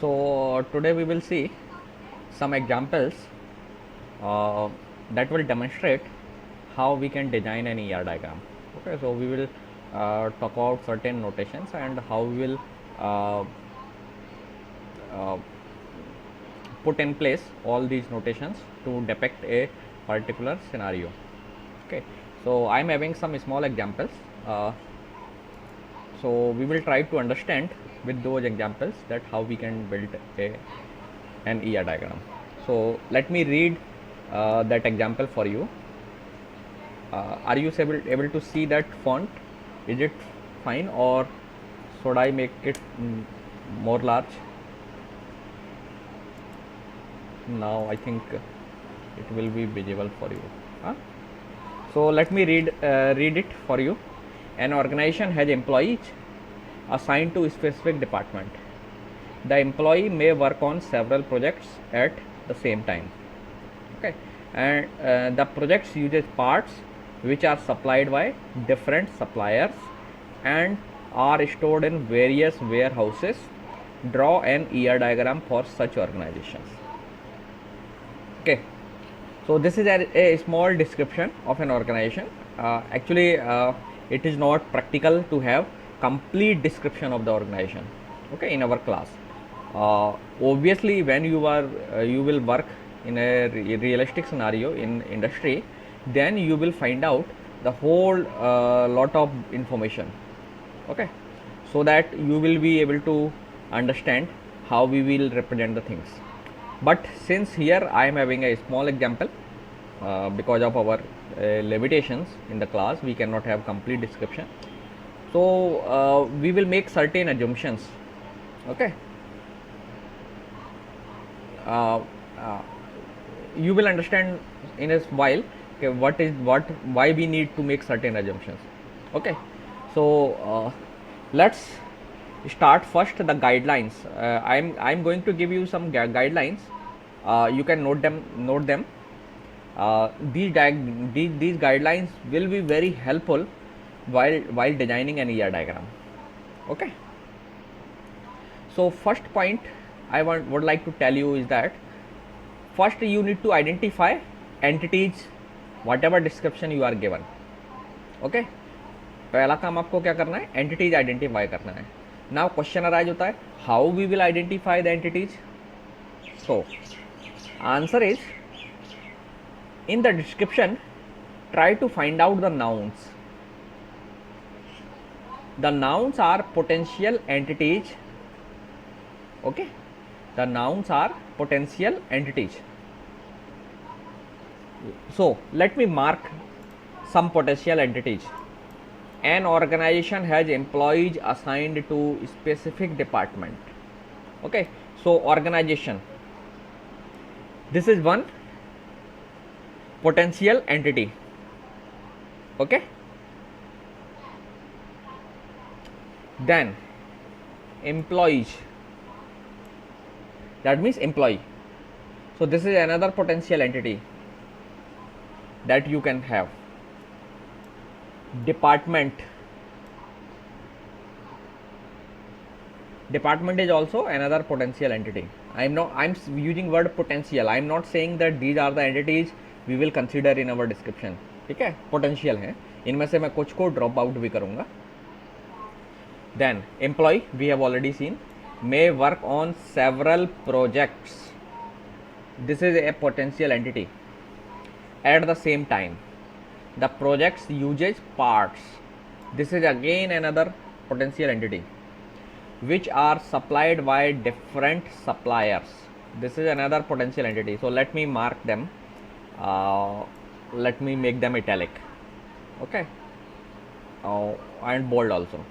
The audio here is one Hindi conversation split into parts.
So today we will see some examples uh, that will demonstrate how we can design an ER diagram. Okay, so we will talk about certain notations and how we will uh, uh, put in place all these notations to depict a particular scenario. Okay, so I'm having some small examples. So we will try to understand with those examples that how we can build an ER diagram. So let me read that example for you. Are you able to see that font? Is it fine or should I make it more large? Now I think it will be visible for you. Huh? So let me read it for you. An organization has employees assigned to a specific department. The employee may work on several projects at the same time. Okay, and the projects uses parts which are supplied by different suppliers and are stored in various warehouses. Draw an ER diagram for such organizations. Okay, so this is a small description of an organization. Actually, it is not practical to have complete description of the organization. Okay, in our class, obviously when you will work in a realistic scenario in industry, then you will find out the whole lot of information. Okay, so that you will be able to understand how we will represent the things. But since here I am having a small example, because of our limitations in the class, we cannot have complete description. So we will make certain assumptions. Okay, you will understand in a while why we need to make certain assumptions. Okay, so let's start first the guidelines. I'm going to give you some guidelines. You can note them. These guidelines will be very helpful while designing an ER diagram. Okay, so first point I would like to tell you is that first you need to identify entities whatever description you are given. Okay, पहला काम आपको क्या करना है, एंटिटीज आइडेंटिफाई करना है. नाउ क्वेश्चन अराइज होता है, how we will identify the entities. So answer is, in the description try to find out the nouns. The nouns are potential entities. Okay, the nouns are potential entities. So let me mark some potential entities. An organization has employees assigned to specific department. Okay, so organization, this is one potential entity. Okay, then employees, that means employee. So this is another potential entity that you can have. Department is also another potential entity. I'm using word potential. I'm not saying that these are the entities we will consider in our description. ठीक है, पोटेंशियल है, इनमें से मैं कुछ को ड्रॉप आउट भी करूंगा. Then employ, we have already seen, may work on several projects. This is a potential entity. At the same time the projects uses parts. This is again another potential entity which are supplied by different suppliers. This is another potential entity. So let me mark them. Let me make them italic. Okay, and bold also.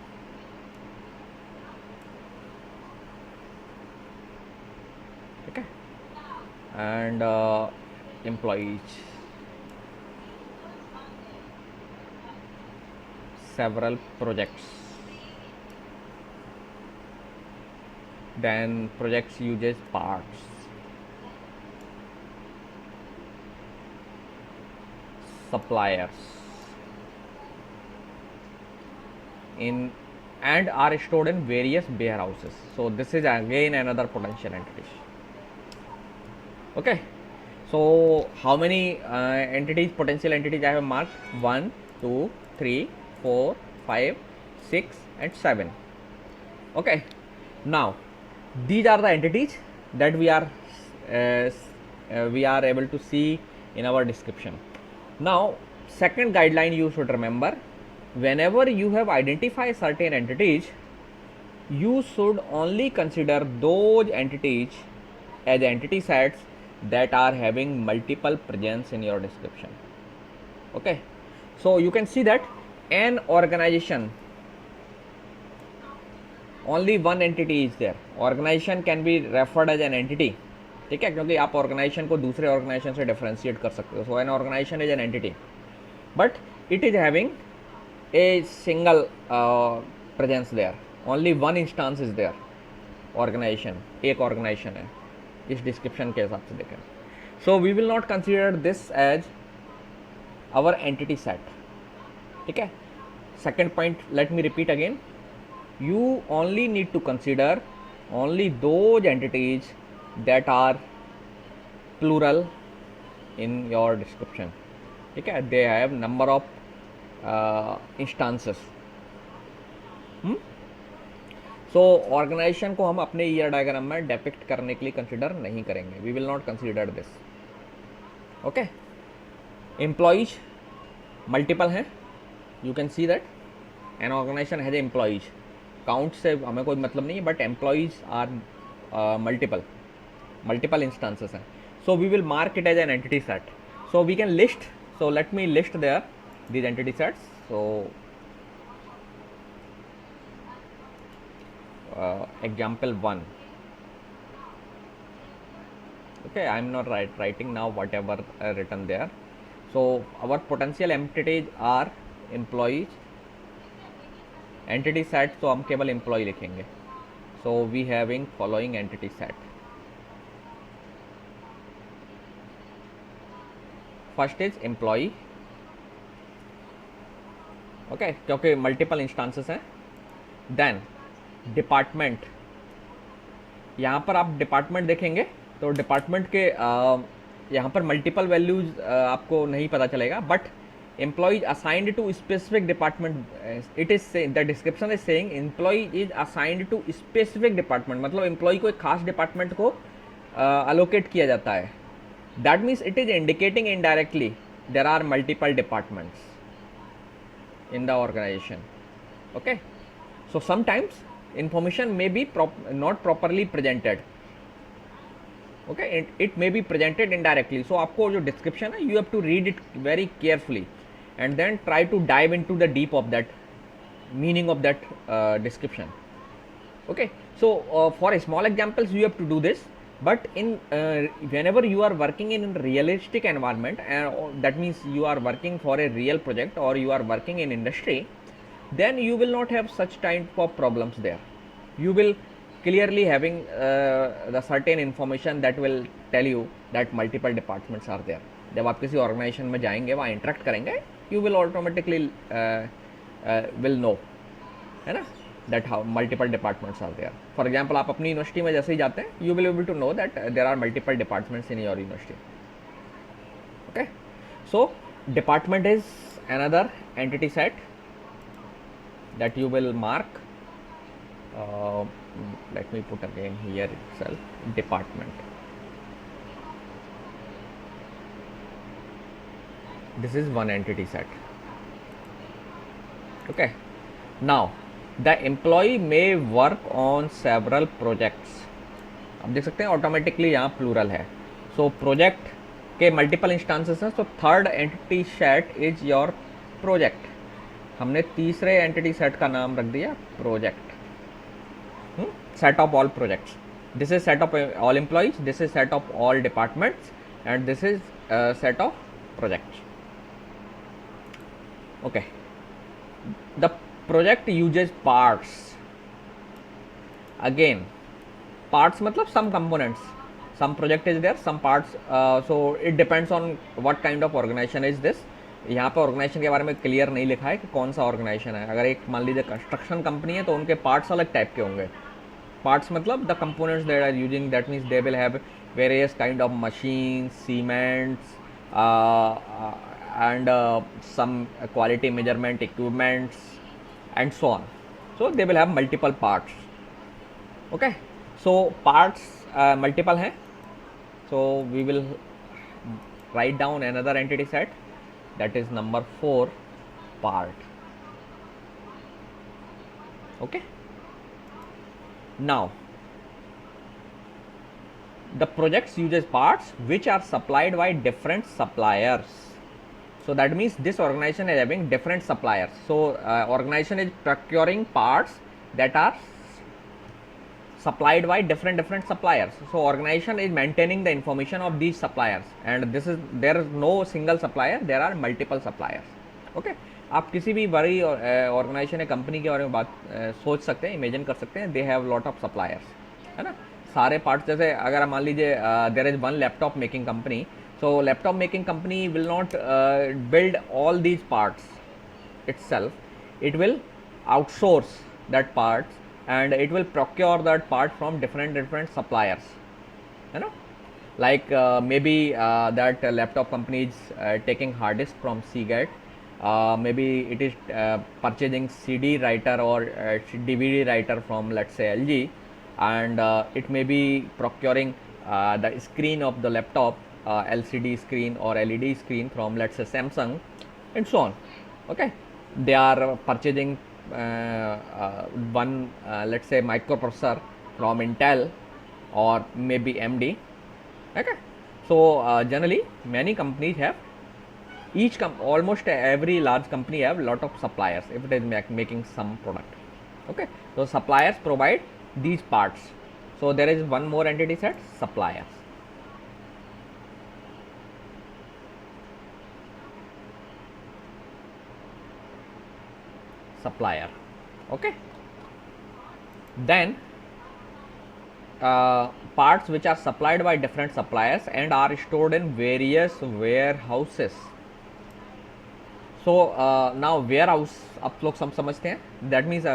Okay, and employees, several projects. Then projects uses parts. Suppliers. In and are stored in various warehouses. So this is again another potential entities. Okay, so how many entities, potential entities I have marked? 1, 2, 3, 4, 5, 6 and 7. Okay, now these are the entities that we are able to see in our description. Now second guideline you should remember, whenever you have identified certain entities, you should only consider those entities as entity sets that are having multiple presence in your description. Okay, so you can see that an organization, only one entity is there. Organization can be referred as an entity, ठीक है, क्योंकि आप ऑर्गेनाइजेशन को दूसरे ऑर्गेनाइजेशन से डिफरेंशिएट कर सकते हो. So an organisation is an entity but it is having a single presence there, only one instance is there. Organisation एक ऑर्गेनाइजेशन है इस डिस्क्रिप्शन के हिसाब से देखें. So we will not consider this as our entity set. ठीक है, second point, let me repeat again, you only need to consider only those entities that are plural in your description. ठीक है, they have number of instances. So organization को हम अपने ईयर डायग्राम में डिपिक्ट करने के लिए कंसिडर नहीं करेंगे. We will not consider this. Okay, employees multiple हैं, you can see that an organization has employees. Count से हमें कोई मतलब नहीं है, but employees are multiple instances हैं. So we will mark it as an entity set. So we can list, so let me list there these entity sets. So example 1. okay, I am not writing now whatever written there. So our potential entities are employees. Entity set तो हम केवल एम्प्लॉय लिखेंगे. So we having following entity set. First is employ. Okay, क्योंकि मल्टीपल इंस्टांसेस हैं. Then department. यहाँ पर आप डिपार्टमेंट देखेंगे तो डिपार्टमेंट के यहाँ पर मल्टीपल वैल्यूज आपको नहीं पता चलेगा, but employee assigned to specific department, it is saying, the description is saying employee is assigned to specific department, मतलब employee को एक खास department को allocate किया जाता है. that means it is indicating indirectly there are multiple departments in the organization. okay, so sometimes information may be not properly presented. okay, it may be presented indirectly. so आपको जो description है, you have to read it very carefully and then try to dive into the deep of that meaning of that description. okay, so for small examples you have to do this, but in whenever you are working in a realistic environment, and that means you are working for a real project or you are working in industry, then you will not have such type of problems there. You will clearly having the certain information that will tell you that multiple departments are there. जब आप किसी ऑर्गेनाइजेशन में जाएंगे, वहाँ इंटरेक्ट करेंगे, you will automatically will know, है ना, that how multiple departments are there. For example आप अपनी यूनिवर्सिटी में जैसे ही जाते हैं, you will able to know that there are multiple departments in your university. Okay, so department is another entity set that you will mark. let me put again here itself department. This is one entity set. okay, now the employee may work on several projects. आप देख सकते हैं ऑटोमेटिकली यहाँ प्लूरल है. सो प्रोजेक्ट के मल्टीपल इंस्टांसेस हैं. So third entity set is your project. हमने तीसरे एंटिटी सेट का नाम रख दिया project. set of all projects. This is set of all employees, this is set of all departments, and this is set of projects. okay, the project uses parts. again, parts मतलब some components. some project is there, some parts, so it depends on what kind of organization is this. यहाँ पे ऑर्गेनाइजेशन के बारे में क्लियर नहीं लिखा है कि कौन सा ऑर्गेनाइजेशन है। अगर एक मान लीजिए कंस्ट्रक्शन कंपनी है तो उनके पार्ट्स अलग टाइप के होंगे। पार्ट्स मतलब the components that are using, that means they will have various kind of machine, cements and some quality measurement equipments and so on. So they will have multiple parts. Okay, so parts multiple हैं, so we will write down another entity set, that is number 4, part. Okay, now the projects uses parts which are supplied by different suppliers. So that means this organization is having different suppliers. So organization is procuring parts that are supplied by different suppliers. So organization is maintaining the information of these suppliers, and this is, there is no single supplier, there are multiple suppliers. Okay, आप किसी भी बड़ी ऑर्गेनाइजेशन या कंपनी के बारे में बात सोच सकते हैं, इमेजिन कर सकते हैं, they have lot of suppliers, है ना। सारे पार्ट्स, जैसे अगर मान लीजिए there is one laptop making company, so laptop making company will not build all these parts itself. It will outsource that parts and it will procure that part from different suppliers, you know, like maybe that laptop company is taking hard disk from Seagate, maybe it is purchasing CD writer or DVD writer from, let's say, LG, and it may be procuring the screen of the laptop, LCD screen or LED screen from, let's say, Samsung, and so on. Okay, they are purchasing one let's say microprocessor from Intel or maybe AMD. Okay, so generally many companies have, almost every large company have lot of suppliers if it is making some product. Okay, so suppliers provide these parts. So there is one more entity set, suppliers. Supplier. Okay, then parts which are supplied by different suppliers and are stored in various warehouses. So now warehouse आप लोग सब समझते हैं, that means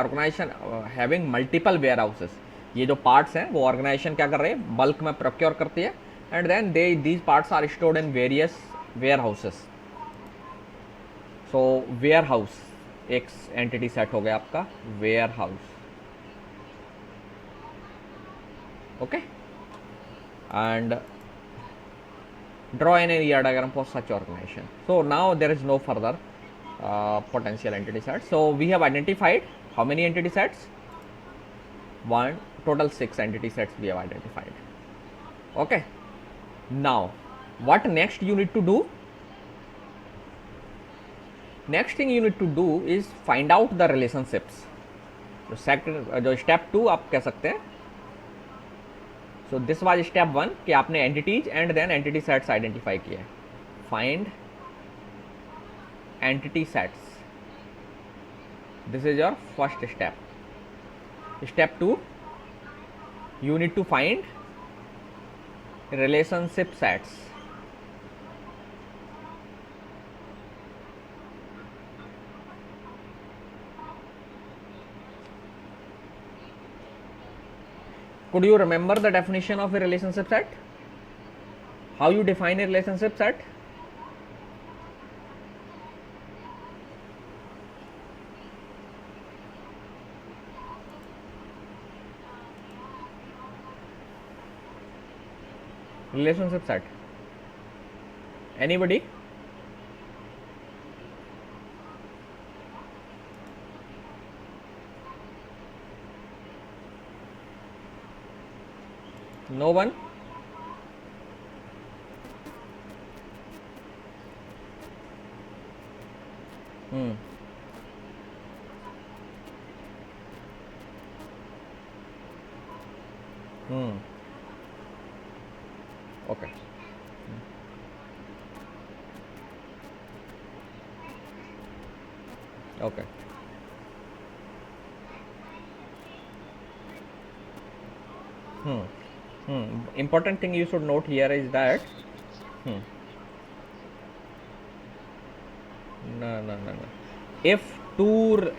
organization having multiple warehouses. ये जो parts हैं वो organization क्या कर रहे हैं, bulk में procure करती है, and then these parts are stored in various warehouses. So warehouse एक एंटिटी सेट हो गया आपका, warehouse. Okay, and draw an ER diagram for such organisation. So now there is no further potential entity sets. So we have identified how many entity sets? Total 6 entity sets we have identified. Okay, now what next you need to do? Next thing you need to do is find out the relationships. जो स्टेप 2 आप कह सकते हैं. सो दिस वाज स्टेप 1 कि आपने entities and then entity sets identify किए. Find entity sets, this is your first step. Step 2, you need to find relationship sets. Could you remember the definition of a relationship set? How you define a relationship set? Relationship set. Anybody? No one? Okay. Okay. Important thing you should note here is that No. If two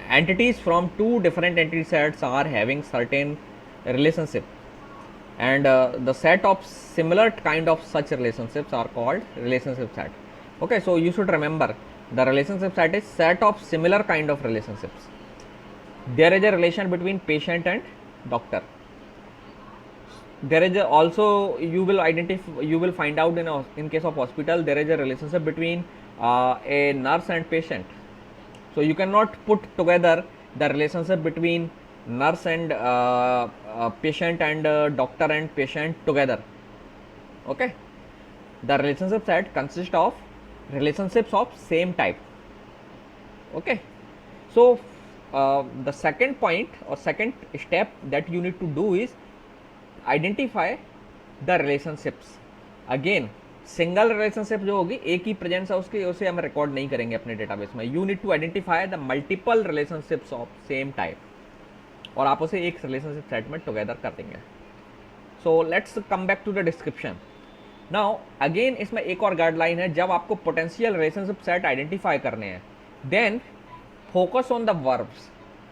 entities from two different entity sets are having certain relationship, and the set of similar kind of such relationships are called relationship set. Okay, so you should remember the relationship set is set of similar kind of relationships. There is a relation between patient and doctor. There is also, you will find out in case of hospital, there is a relationship between a nurse and patient. So you cannot put together the relationship between nurse and patient and doctor and patient together. Okay, the relationship set consists of relationships of same type. Okay, so the second point or second step that you need to do is identify the relationships. Again, single relationship जो होगी, एक ही प्रेजेंस है उसकी, उसे हम रिकॉर्ड नहीं करेंगे अपने डेटाबेस में. You need to identify the multiple relationships of same type, और आप उसे एक रिलेशनशिप सेट में टुगेदर कर देंगे. So let's come back to the description. Now again इसमें एक और गाइडलाइन है, जब आपको पोटेंशियल रिलेशनशिप सेट आइडेंटिफाई करने हैं, then focus on the verbs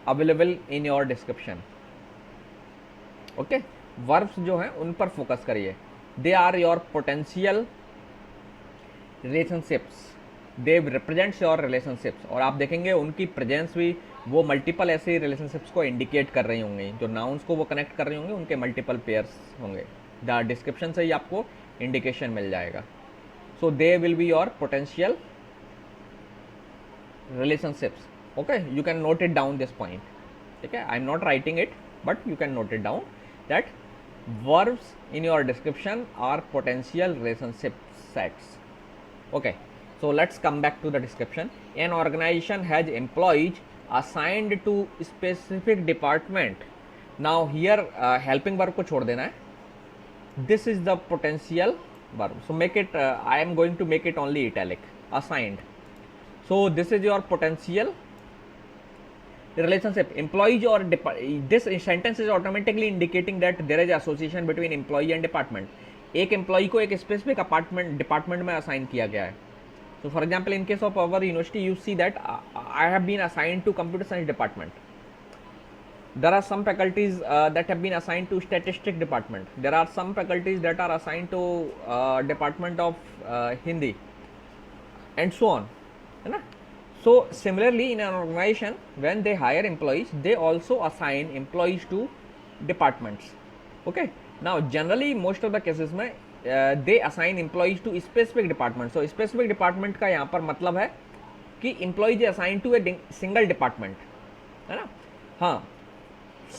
available in your description. Okay, verbs जो हैं उन पर फोकस करिए. They are your potential relationships, they represents your relationships. और आप देखेंगे उनकी प्रेजेंस भी वो मल्टीपल ऐसे रिलेशनशिप्स को इंडिकेट कर रही होंगी, जो नाउन्स को वो कनेक्ट कर रही होंगी, उनके मल्टीपल पेयर्स होंगे. द डिस्क्रिप्शन से ही आपको इंडिकेशन मिल जाएगा. So they will be your potential relationships. Okay, you can note it down this point. ठीक है, I am not writing it, but you can note it down that verbs in your description are potential relationship sets. Okay, so let's come back to the description. An organization has employees assigned to specific department. Now here helping verb को छोड़ देना है. This is the potential verb, so make it I am going to make it only italic. Assigned. So this is your potential relationship. Employees or this sentence is automatically indicating that there is association between employee and department. एक एम्प्लॉई को एक स्पेसिफिक डिपार्टमेंट में असाइन किया गया है. So for example in case of our university you see that I have been assigned to computer science department. There are some faculties that have been assigned to statistics department. There are some faculties that are assigned to department of Hindi, and so on. है ना? So similarly in an organization, when they hire employees, they also assign employees to departments. Okay, now generally most of the cases में they assign employees to specific department. So specific department का यहाँ पर मतलब है कि employees is assigned to a single department, है ना? हाँ,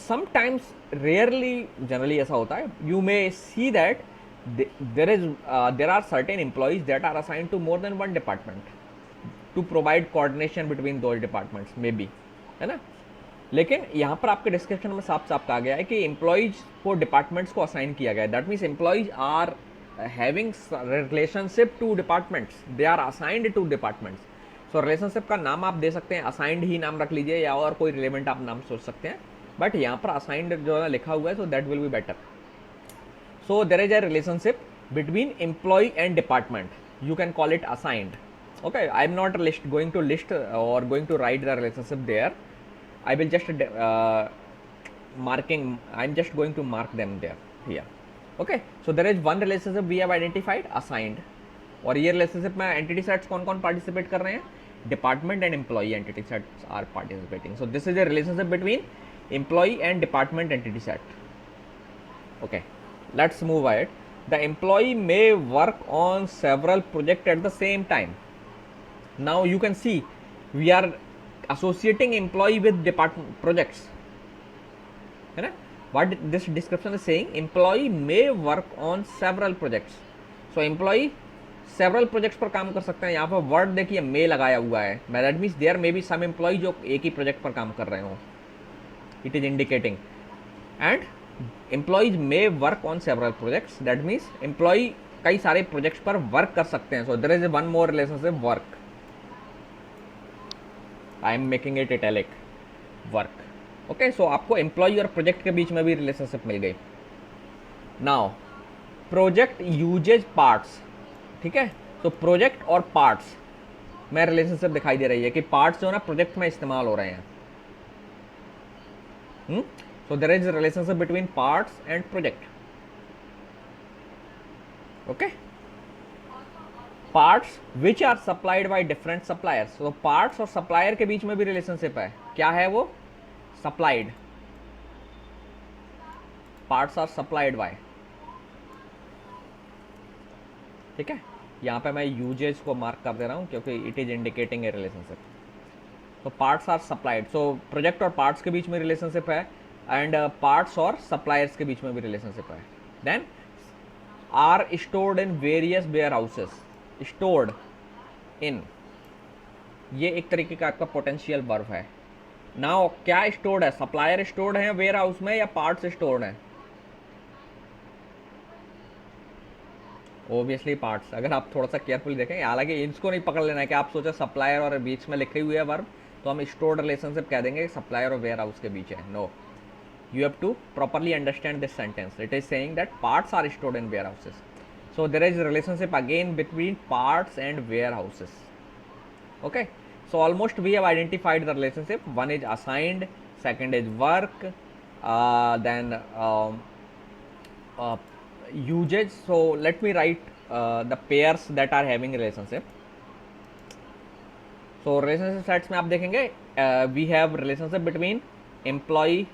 sometimes rarely, generally ऐसा होता है. You may see that there are certain employees that are assigned to more than one department to provide coordination between those departments, maybe, है ना? लेकिन यहाँ पर आपके डिस्क्रिप्शन में साफ साफ कहा गया है कि एम्प्लॉइज को डिपार्टमेंट्स को असाइन किया गया है. That means employees are having relationship to departments, they are assigned to departments. So relationship का नाम आप दे सकते हैं, असाइंड ही नाम रख लीजिए, या और कोई रिलेवेंट आप नाम सोच सकते हैं, बट यहाँ पर असाइंड जो है लिखा हुआ है, so that will be better. So there is a relationship between employee and department, you can call it assigned. Okay, I am not going to list or going to write the relationship there. I will just marking. I am just going to mark them there here. Okay, so there is one relationship we have identified, assigned. और ये relationship में entity sets कौन-कौन participate कर रहे हैं? Department and employee entity sets are participating. So this is a relationship between employee and department entity set. Okay, let's move ahead. The employee may work on several projects at the same time. Now you can see we are associating employee with department projects, है ना? What this description is saying, employee may work on several projects. So employee several projects पर काम कर सकते हैं. यहाँ पर word देखिए may लगाया हुआ है, that means there may be some employee जो एक ही project पर काम कर रहे हो. It is indicating, and employees may work on several projects. That means employee कई सारे projects पर work कर सकते हैं. So there is one more relationship, work. I am making it italic, work. Okay, so आपको एम्प्लॉय और प्रोजेक्ट के बीच में भी रिलेशनशिप मिल गई. नाउ प्रोजेक्ट यूजेज पार्ट्स, ठीक है? सो प्रोजेक्ट और पार्ट्स, में रिलेशनशिप दिखाई दे रही है कि पार्ट्स जो है ना प्रोजेक्ट में इस्तेमाल हो रहे हैं. So there is a relationship between parts and project. Okay. Parts which are supplied by different suppliers. So parts और supplier के बीच में भी relationship है. क्या है वो? Supplied. Parts are supplied by. ठीक है. यहाँ पे मैं यूजेज को मार्क कर दे रहा हूँ क्योंकि it is indicating a relationship. तो parts are supplied. So project और पार्ट्स के बीच में रिलेशनशिप है एंड पार्ट्स और सप्लायर्स के बीच में भी रिलेशनशिप है. Then are stored in various warehouses. Stored in, ये एक तरीके का आपका पोटेंशियल वर्ब है. नाउ क्या स्टोर्ड है? सप्लायर स्टोर्ड है वेयर हाउस में या पार्ट्स स्टोर्ड है? Obviously parts. अगर आप थोड़ा सा केयरफुली देखें, हालांकि इसको नहीं पकड़ लेना है कि आप सोचे सप्लायर और बीच में लिखे हुए है वर्ब तो हम स्टोर्ड रिलेशनशिप कह देंगे सप्लायर और वेयर हाउस के बीच है. No, you have to properly understand this sentence. It is saying that parts are stored in warehouses. So there is a relationship again between parts and warehouses. Okay, so almost we have identified the relationship. One is assigned, second is work, then usage. So let me write the pairs that are having relationship. So relationship sets में आप देखेंगे we have relationship between employee.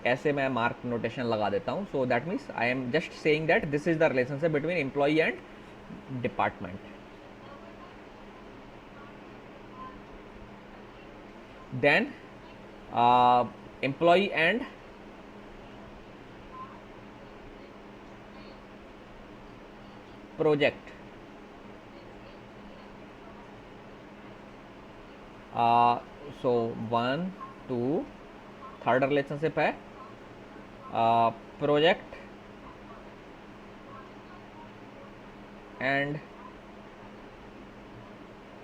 ऐसे मैं मार्क नोटेशन लगा देता हूँ. So that means I am just saying that this is the relationship between employee and department. Then employee and project. So 1 2 third relationship है project and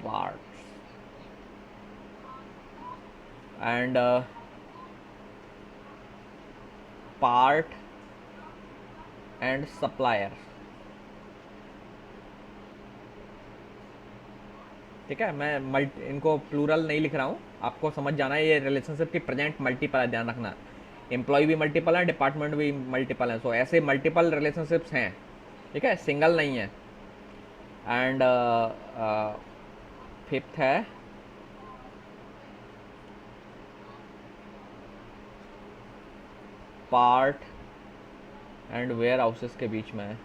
parts and part and supplier. ठीक है, मैं इनको प्लूरल नहीं लिख रहा हूँ, आपको समझ जाना है ये रिलेशनशिप की प्रेजेंट मल्टीपल है. ध्यान रखना, एम्प्लॉय भी मल्टीपल है, डिपार्टमेंट भी मल्टीपल है. सो ऐसे मल्टीपल रिलेशनशिप्स हैं. ठीक है, सिंगल नहीं है. एंड फिफ्थ है पार्ट एंड वेयर हाउसेस के बीच में है.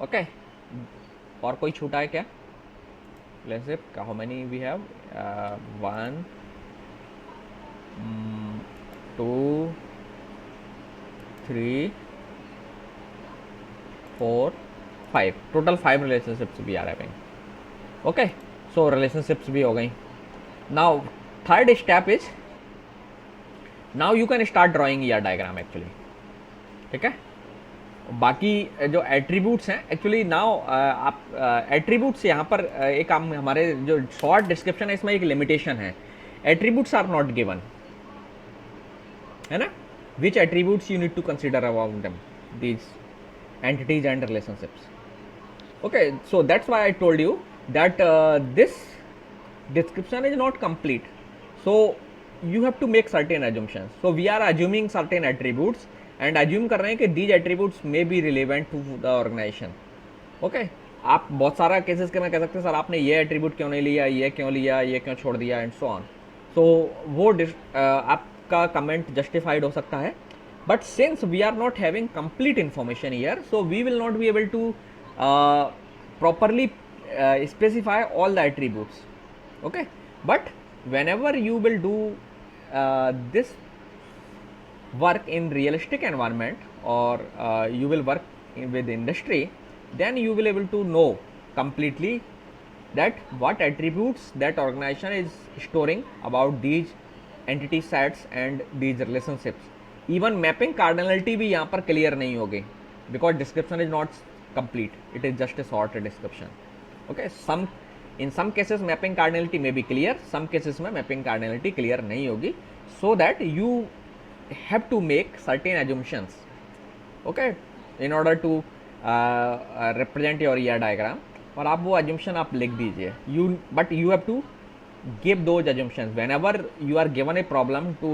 ओके, और कोई छूटा है क्या? Relationship how many we have? 1 2 3 4 5. Total 5 relationships भी आ रहे हैं. ओके, सो रिलेशनशिप्स भी हो गई. Now third step is, now you can start drawing your diagram actually. ठीक है, बाकी जो एट्रीब्यूट्स हैं एक्चुअली नाउ आप एट्रीब्यूट्स यहाँ पर एक हमारे जो शॉर्ट डिस्क्रिप्शन है इसमें एक लिमिटेशन है. एट्रीब्यूट्स आर नॉट गिवन, है ना. Which attributes you need to consider about them, these entities and relationships. Okay, so that's why I told you that this description is not complete, so you have to make certain assumptions. So we are assuming certain attributes and assume कर रहे हैं कि these attributes may be relevant to the organization. Okay, आप बहुत सारा केसेस के मैं कह सकते हैं सर आपने ये एट्रीब्यूट क्यों नहीं लिया, ये क्यों लिया, ये क्यों छोड़ दिया एंड सो ऑन. सो वो आपका कमेंट जस्टिफाइड हो सकता है, but since we are not having complete information here, so we will not be able to properly specify all the attributes. Okay, but whenever you will do this work in realistic environment or you will work with industry, then you will able to know completely that what attributes that organization is storing about these entity sets and these relationships. Even mapping cardinality भी यहाँ पर clear नहीं होगी because description is not complete, it is just a short description. Okay, in some cases mapping cardinality may be clear, some cases में mapping cardinality clear नहीं होगी, so that you have to make certain assumptions okay, in order to represent your ER diagram, और आप वो एजम्पशन आप लिख दीजिए. But you have to give those assumptions whenever you are given a problem to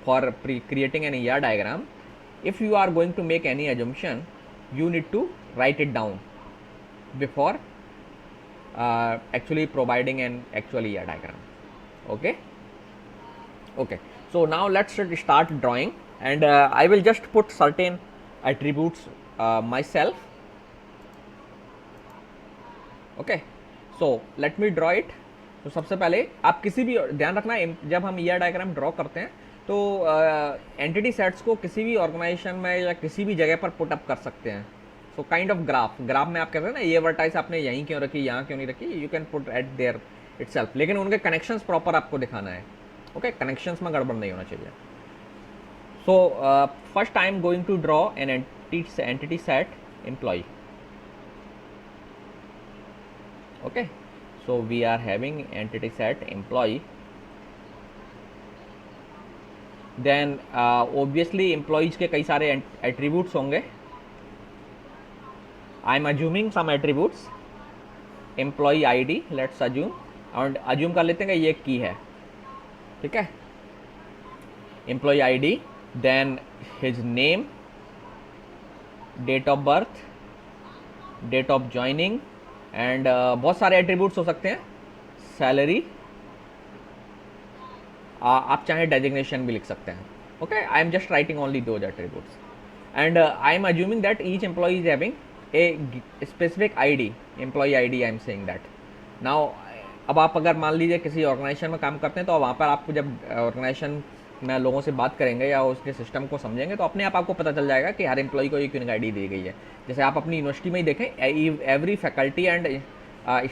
for creating an ER diagram. If you are going to make any assumption, you need to write it down before actually providing an actual ER diagram. Okay, so now let's start drawing, and I will just put certain attributes myself. Okay, so let me draw it. तो सबसे पहले आप किसी भी, ध्यान रखना जब हम ईआर डायग्राम ड्रॉ करते हैं तो एंटिटी सेट्स को किसी भी ऑर्गेनाइजेशन में या किसी भी जगह पर पुट अप कर सकते हैं. सो काइंड ऑफ ग्राफ में आप कहते हैं ना, ये वर्टाइस आपने यहीं क्यों रखी, यहाँ क्यों नहीं रखी, you can put at there itself, लेकिन उनके कनेक्शंस प्रॉपर आपको दिखाना है. ओके, कनेक्शंस में गड़बड़ नहीं होना चाहिए. So first I am going to draw an entity set employee. Okay, so we are having entity set employee. Then obviously employees के कई सारे attributes होंगे. I am assuming some attributes. Employee ID, let's assume, and assume कर लेते हैं कि ये की है. ठीक है, employee ID, then his name, date of birth, date of joining, and बहुत सारे एट्रीब्यूट्स हो सकते हैं. सैलरी, आप चाहे डेजिग्नेशन भी लिख सकते हैं. Okay, I am just writing only those attributes, and I am assuming that each employee is having a specific ID, employee ID. I am saying that now. अब आप अगर मान लीजिए किसी ऑर्गेनाइजेशन में काम करते हैं, तो वहाँ पर आपको जब ऑर्गेनाइजेशन में लोगों से बात करेंगे या उसके सिस्टम को समझेंगे, तो अपने आप आपको पता चल जाएगा कि हर एम्प्लॉय को एक यूनिक आईडी दी गई है. जैसे आप अपनी यूनिवर्सिटी में ही देखें, every faculty and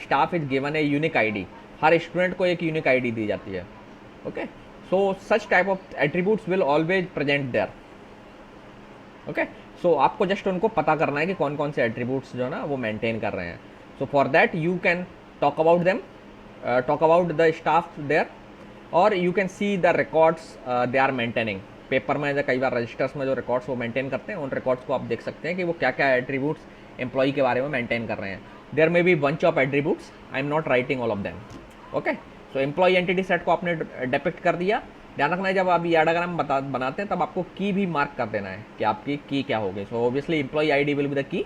staff is given a unique ID. हर स्टूडेंट को एक यूनिक आईडी दी जाती है. Okay, so such type of attributes will always present there. Okay, so आपको जस्ट उनको पता करना है कि कौन कौन से एट्रीब्यूट्स जो है ना वो मेंटेन कर रहे हैं. So for that you can talk about them, talk about the staff there, और you can see the records they are maintaining. Paper में कई बार रजिस्टर्स में जो रिकॉर्ड्स वो मेंटेन करते हैं, उन रिकॉर्ड्स को आप देख सकते हैं कि वो क्या क्या एट्रीब्यूट्स एम्प्लॉय के बारे में मेंटेन कर रहे हैं. There may be bunch of attributes, I am not writing all of them. Okay, so employee entity set को आपने डिपिक्ट कर दिया. ध्यान रखना है जब आप ईआर डायग्राम बनाते हैं तब आपको की भी मार्क कर देना है कि आपकी की क्या होगी. So obviously employee ID will be the key.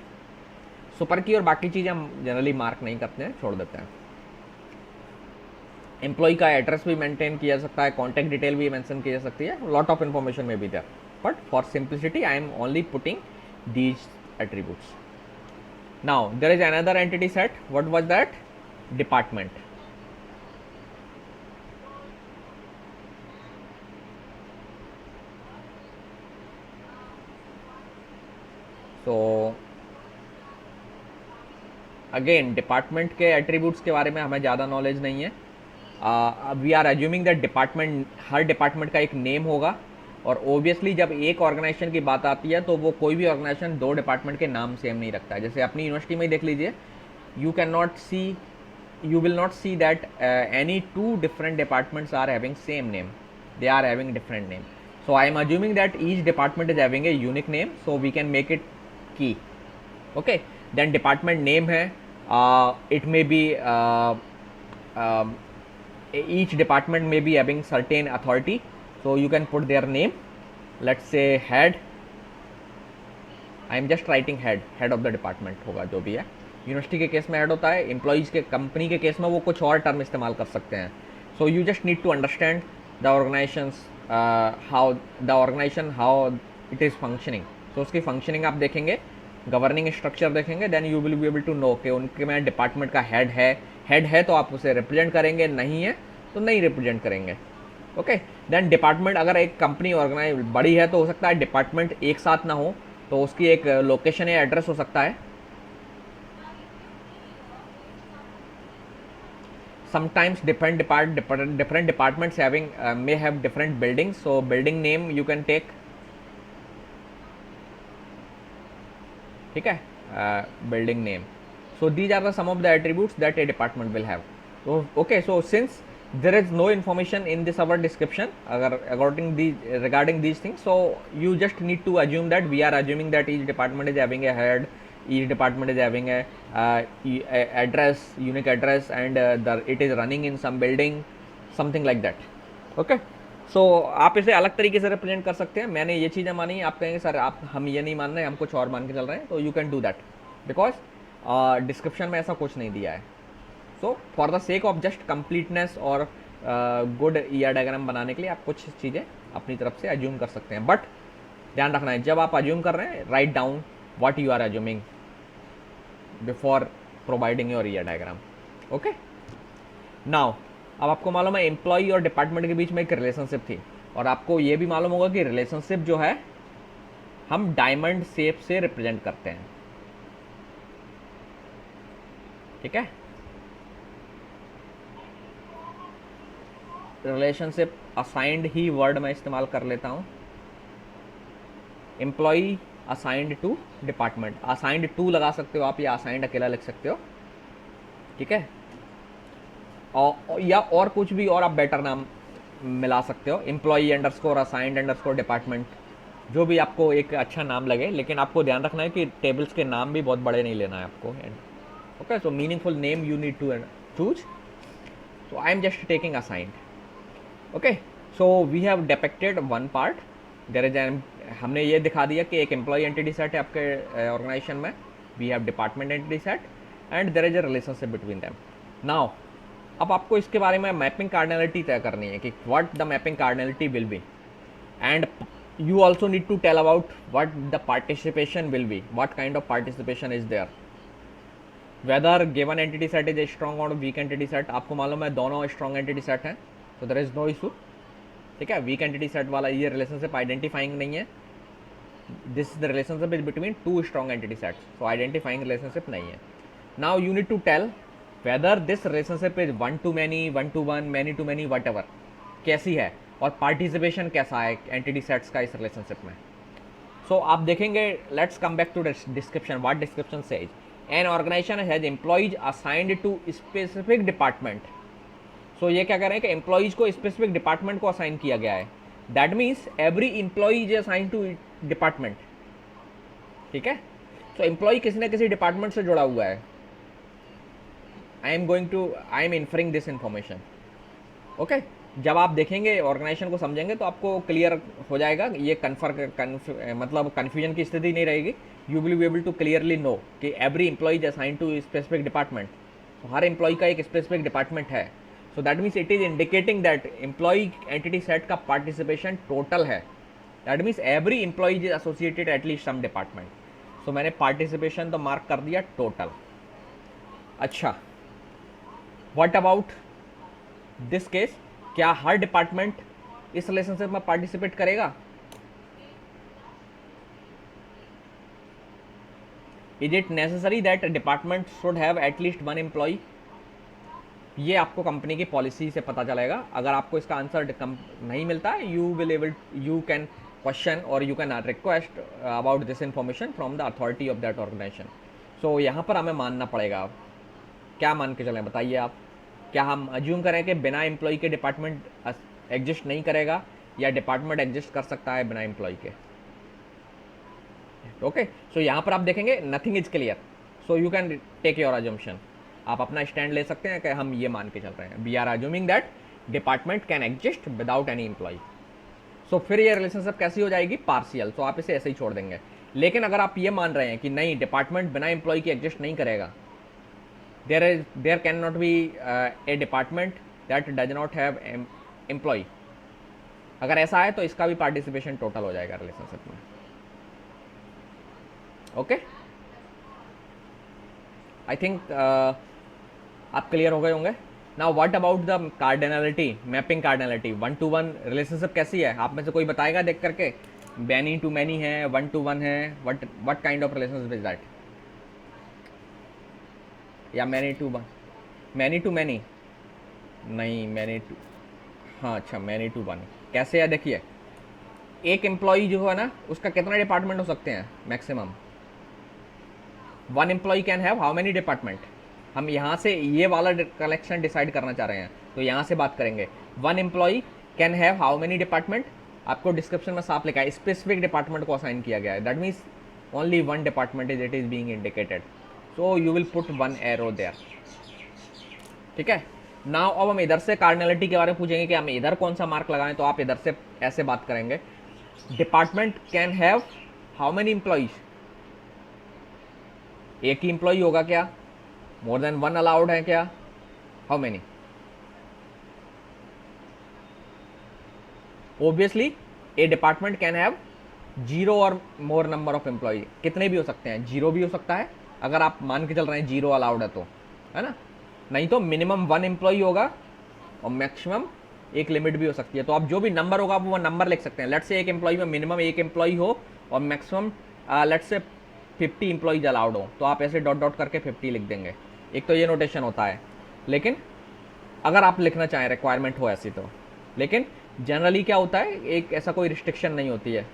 Super key और बाकी चीज़ें हम जनरली मार्क नहीं करते हैं, छोड़ देते हैं. एम्प्लॉय का एड्रेस भी मेंटेन किया जा सकता है, कॉन्टैक्ट डिटेल भी मेंशन की जा सकती है, लॉट ऑफ इन्फॉर्मेशन में भी there, but for simplicity I am only putting these attributes. Now there is another entity set. What was that? Department. So again department के एट्रीब्यूट्स के बारे में हमें ज़्यादा नॉलेज नहीं है. We are assuming that department, हर डिपार्टमेंट का एक नेम होगा, और ओबियसली जब एक ऑर्गेनाइजेशन की बात आती है तो वो कोई भी ऑर्गेनाइजेशन दो डिपार्टमेंट के नाम सेम नहीं रखता है. जैसे अपनी यूनिवर्सिटी में ही देख लीजिए, you can not see, you will not see that any two different departments are having same name. They are having different name. So I am assuming that each department is having a unique name, so we can make it key. Okay, then department name hai, it may be each department may be having certain authority, so you can put their name. Let's say head. I am just writing head of the department होगा जो भी है. यूनिवर्सिटी के केस में ऐड होता है, एम्प्लॉइज़ के कंपनी के केस में वो कुछ और टर्म इस्तेमाल कर सकते हैं. So you just need to understand the organisations, how it is functioning. So उसकी फंक्शनिंग आप देखेंगे, गवर्निंग स्ट्रक्चर देखेंगे, then you will be able to know कि उनके में डिपार्टमेंट का हेड है तो आप उसे रिप्रेजेंट करेंगे, नहीं है तो नहीं रिप्रेजेंट करेंगे. ओके, देन डिपार्टमेंट, अगर एक कंपनी ऑर्गेनाइज बड़ी है तो हो सकता है डिपार्टमेंट एक साथ ना हो, तो उसकी एक लोकेशन या एड्रेस हो सकता है. Sometimes different departments having may have different buildings, so building name you can take. ठीक है, building name. So these are the some of the attributes that a department will have. So okay, so since there is no information in this our description agar regarding these things, so you just need to assume that we are assuming that each department is having a head, each department is having a address, unique address, and it is running in some building, something like that. Okay, so आप इसे अलग तरीके से रिप्रेजेंट कर सकते हैं. मैंने ये चीज़ें मानी, आप कहेंगे सर आप हम ये नहीं मान रहे, हम कुछ और मान के चल रहे हैं, तो you can do that because description में ऐसा कुछ नहीं दिया है. So for the sake of just completeness और गुड ईआर डायग्राम बनाने के लिए आप कुछ चीज़ें अपनी तरफ से अज्यूम कर सकते हैं, बट ध्यान रखना है जब आप अज्यूम कर रहे हैं, write down what you are assuming before providing your ER diagram. Okay, now अब आपको मालूम है एम्प्लॉई और डिपार्टमेंट के बीच में एक रिलेशनशिप थी, और आपको ये भी मालूम होगा कि रिलेशनशिप जो है हम डायमंड शेप से रिप्रेजेंट करते हैं. ठीक है, रिलेशनशिप असाइंड ही वर्ड मैं इस्तेमाल कर लेता हूं. Employee assigned to department, assigned to लगा सकते हो आप, या असाइंड अकेला लिख सकते हो. ठीक है, या और कुछ भी और आप बेटर नाम मिला सकते हो, employee underscore assigned underscore department, जो भी आपको एक अच्छा नाम लगे. लेकिन आपको ध्यान रखना है कि टेबल्स के नाम भी बहुत बड़े नहीं लेना है आपको. Okay, so meaningful name you need to choose. So I am just taking assigned. Okay, so we have depicted one part. There is हमने ये दिखा दिया कि एक एम्प्लॉय एंटिटी सेट है आपके ऑर्गेनाइजेशन में, we have department entity set, and there is a relationship between them. Now अब आपको इसके बारे में मैपिंग कार्डिनलिटी तय करनी है कि what the mapping cardinality will be, and you also need to tell about what the participation will be, what kind of participation is there, whether given entity set is a strong or weak entity set. आपको मालूम है दोनों strong entity set हैं, so there is no issue. ठीक है, weak entity set वाला ये relationship identifying नहीं है. this is the relationship is between two strong entity sets, so identifying relationship नहीं है. now you need to tell whether this relationship is one to many, one to one, many to many, whatever, कैसी है और पार्टिसिपेशन कैसा है एंटिटी सेट्स का इस रिलेशनशिप में. सो आप देखेंगे, let's come back to description. What description says, an organisation has employees assigned to specific department. So ये क्या कह रहे हैं कि एम्प्लॉइज को स्पेसिफिक डिपार्टमेंट को असाइन किया गया है. That means every employee is assign to department. ठीक है, सो एम्प्लॉय किसी न किसी डिपार्टमेंट से जुड़ा हुआ है. I am inferring this information. Okay, जब आप देखेंगे ऑर्गेनाइजेशन को समझेंगे तो आपको क्लियर हो जाएगा, ये मतलब कन्फ्यूजन की स्थिति नहीं रहेगी. You will be able to clearly know कि every employee is assign to specific department. हर एम्प्लॉय का एक स्पेसिफिक डिपार्टमेंट है. So that means it is indicating that employee entity set का पार्टिसिपेशन टोटल है. That means every employee is associated at least some department. So मैंने पार्टिसिपेशन तो मार्क कर दिया टोटल. अच्छा, व्हाट अबाउट दिस केस, क्या हर डिपार्टमेंट इस रिलेशनशिप में पार्टिसिपेट करेगा? Is it necessary that department should have at least one employee? ये आपको कंपनी की पॉलिसी से पता चलेगा. अगर आपको इसका आंसर नहीं मिलता है, यू कैन क्वेश्चन और you can request about this information from the authority of that organisation. So यहाँ पर हमें मानना पड़ेगा. क्या मान के चलें, बताइए आप. क्या हम अज्यूम करें कि बिना एम्प्लॉय के डिपार्टमेंट एग्जिस्ट नहीं करेगा, या डिपार्टमेंट एग्जिस्ट कर सकता है बिना एम्प्लॉय के? ओके, सो यहाँ पर आप देखेंगे nothing is clear. So you can take your assumption. आप अपना स्टैंड ले सकते हैं कि हम ये मान के चल रहे हैं, we are assuming that department can exist without any employee. So फिर ये रिलेशनशिप कैसी हो जाएगी? पार्शियल. सो आप इसे ऐसे ही छोड़ देंगे. लेकिन अगर आप ये मान रहे हैं कि नहीं, डिपार्टमेंट बिना एम्प्लॉय के एग्जिस्ट नहीं करेगा, there cannot be a department that does not have employee. अगर ऐसा है तो इसका भी पार्टिसिपेशन टोटल हो जाएगा रिलेशनशिप में. ओके, आई थिंक आप क्लियर हो गए होंगे. Now what about the cardinality, mapping cardinality. One to one relationship कैसी है? आप में से कोई बताएगा देख करके? मैनी टू मैनी है, वन टू वन है, what kind of relationship is that? या many to one? Many to many नहीं, मैनी टू, हाँ अच्छा, मैनी टू वन कैसे है? देखिए, एक एम्प्लॉय जो है ना, उसका कितना डिपार्टमेंट हो सकते हैं? Maximum one employee can have how many department? हम यहाँ से ये वाला कलेक्शन डिसाइड करना चाह रहे हैं, तो यहाँ से बात करेंगे। One employee can have how many department, आपको डिस्क्रिप्शन में साफ लिखा है स्पेसिफिक डिपार्टमेंट को असाइन किया गया है, that means only one department is it is being indicated, so you will put one arrow there. ठीक है, नाउ अब हम इधर से कार्डिनलिटी के बारे में पूछेंगे कि हम इधर कौन सा मार्क लगाएं, तो आप इधर से ऐसे बात करेंगे, department can have how many employees, एक ही एम्प्लॉई होगा क्या, मोर देन वन अलाउड है क्या, how many. Obviously A department can have zero और मोर नंबर ऑफ एम्प्लॉय, कितने भी हो सकते हैं, जीरो भी हो सकता है अगर आप मान के चल रहे हैं जीरो अलाउड है तो, है ना, नहीं तो मिनिमम वन एम्प्लॉय होगा और मैक्सिमम एक लिमिट भी हो सकती है। तो आप जो भी नंबर होगा आप वो नंबर लिख सकते हैं। लेट्स से एक एम्प्लॉय में मिनिमम एक एम्प्लॉय हो और maximum let's say 50 employees allowed हो, तो आप ऐसे डॉट डॉट करके 50 लिख देंगे। एक तो ये नोटेशन होता है, लेकिन अगर आप लिखना चाहें रिक्वायरमेंट हो ऐसी तो, लेकिन जनरली क्या होता है, एक ऐसा कोई रिस्ट्रिक्शन नहीं होती है,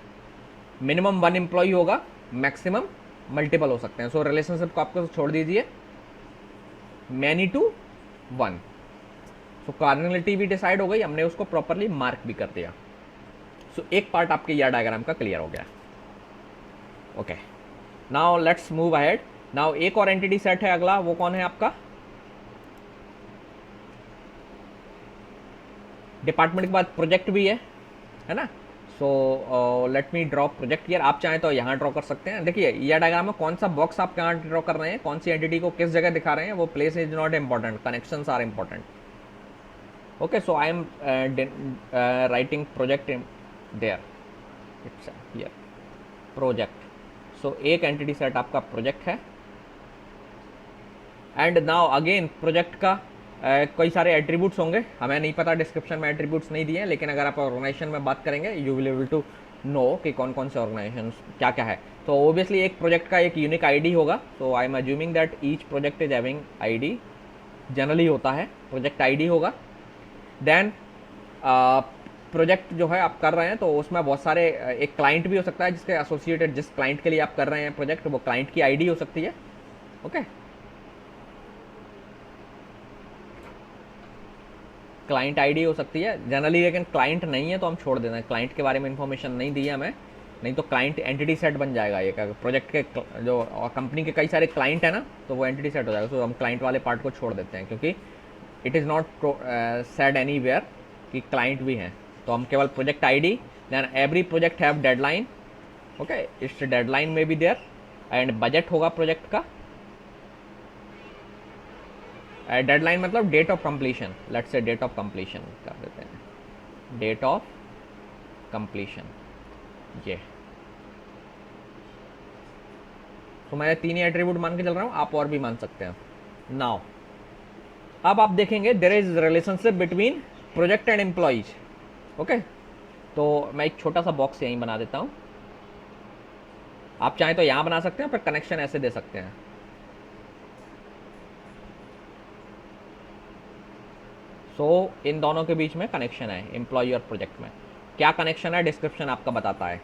मिनिमम वन एम्प्लॉय होगा, मैक्सिमम मल्टीपल हो सकते हैं। सो रिलेशनशिप को आपको छोड़ दीजिए, many to one. So cardinality भी डिसाइड हो गई, हमने उसको प्रॉपरली मार्क भी कर दिया। सो एक पार्ट आपके यह डायग्राम का क्लियर हो गया। Okay, now let's move ahead. Now एक और एंटिटी सेट है अगला, वो कौन है आपका, डिपार्टमेंट के बाद प्रोजेक्ट भी है ना। सो let me draw project here, आप चाहें तो यहाँ ड्रॉ कर सकते हैं। देखिए यह डायग्राम में कौन सा बॉक्स आप कहाँ ड्रॉ कर रहे हैं, कौन सी एंटिटी को किस जगह दिखा रहे हैं, वो place is not important, connections are important. Okay, so I am writing project there, it's here project. So एक एंटिटी सेट आपका प्रोजेक्ट है, एंड नाउ अगेन प्रोजेक्ट का कई सारे एट्रीब्यूट्स होंगे, हमें नहीं पता, डिस्क्रिप्शन में एट्रीब्यूट्स नहीं दिए हैं, लेकिन अगर आप ऑर्गेनाइजेशन में बात करेंगे you will able to know कि कौन कौन से ऑर्गेनाइजेशन क्या क्या है। तो ओबियसली एक प्रोजेक्ट का एक यूनिक आईडी होगा, तो आई am assuming that each project is having ID, generally होता है प्रोजेक्ट आईडी होगा। देन प्रोजेक्ट जो है आप कर रहे हैं तो उसमें बहुत सारे एक क्लाइंट भी हो सकता है जिसके एसोसिएटेड, जिस क्लाइंट के लिए आप कर रहे हैं प्रोजेक्ट, वो क्लाइंट की आईडी हो सकती है। ओके, क्लाइंट आईडी हो सकती है जनरली, लेकिन क्लाइंट नहीं है तो हम छोड़ देते हैं, क्लाइंट के बारे में इन्फॉर्मेशन नहीं दी है हमें, नहीं तो क्लाइंट एंटिटी सेट बन जाएगा। ये प्रोजेक्ट के जो कंपनी के कई सारे क्लाइंट है ना, तो वो एंटिटी सेट हो जाएगा। तो हम क्लाइंट वाले पार्ट को छोड़ देते हैं, क्योंकि it is not said anywhere कि क्लाइंट भी हैं, तो हम केवल project ID. Then every project have deadline, okay, it's deadline may be there, and budget होगा प्रोजेक्ट का। डेडलाइन मतलब date of completion, let's say date of completion कर देते हैं, डेट ऑफ कंप्लीशन। ये तो मैं तीन ही एट्रीब्यूट मान के चल रहा हूँ, आप और भी मान सकते हैं। नाउ अब आप देखेंगे there is relationship between project and employees. Okay, तो मैं एक छोटा सा बॉक्स यहीं बना देता हूँ, आप चाहें तो यहाँ बना सकते हैं, फिर कनेक्शन ऐसे दे सकते हैं। सो इन दोनों के बीच में कनेक्शन है, एम्प्लॉय और प्रोजेक्ट में। क्या कनेक्शन है, डिस्क्रिप्शन आपका बताता है।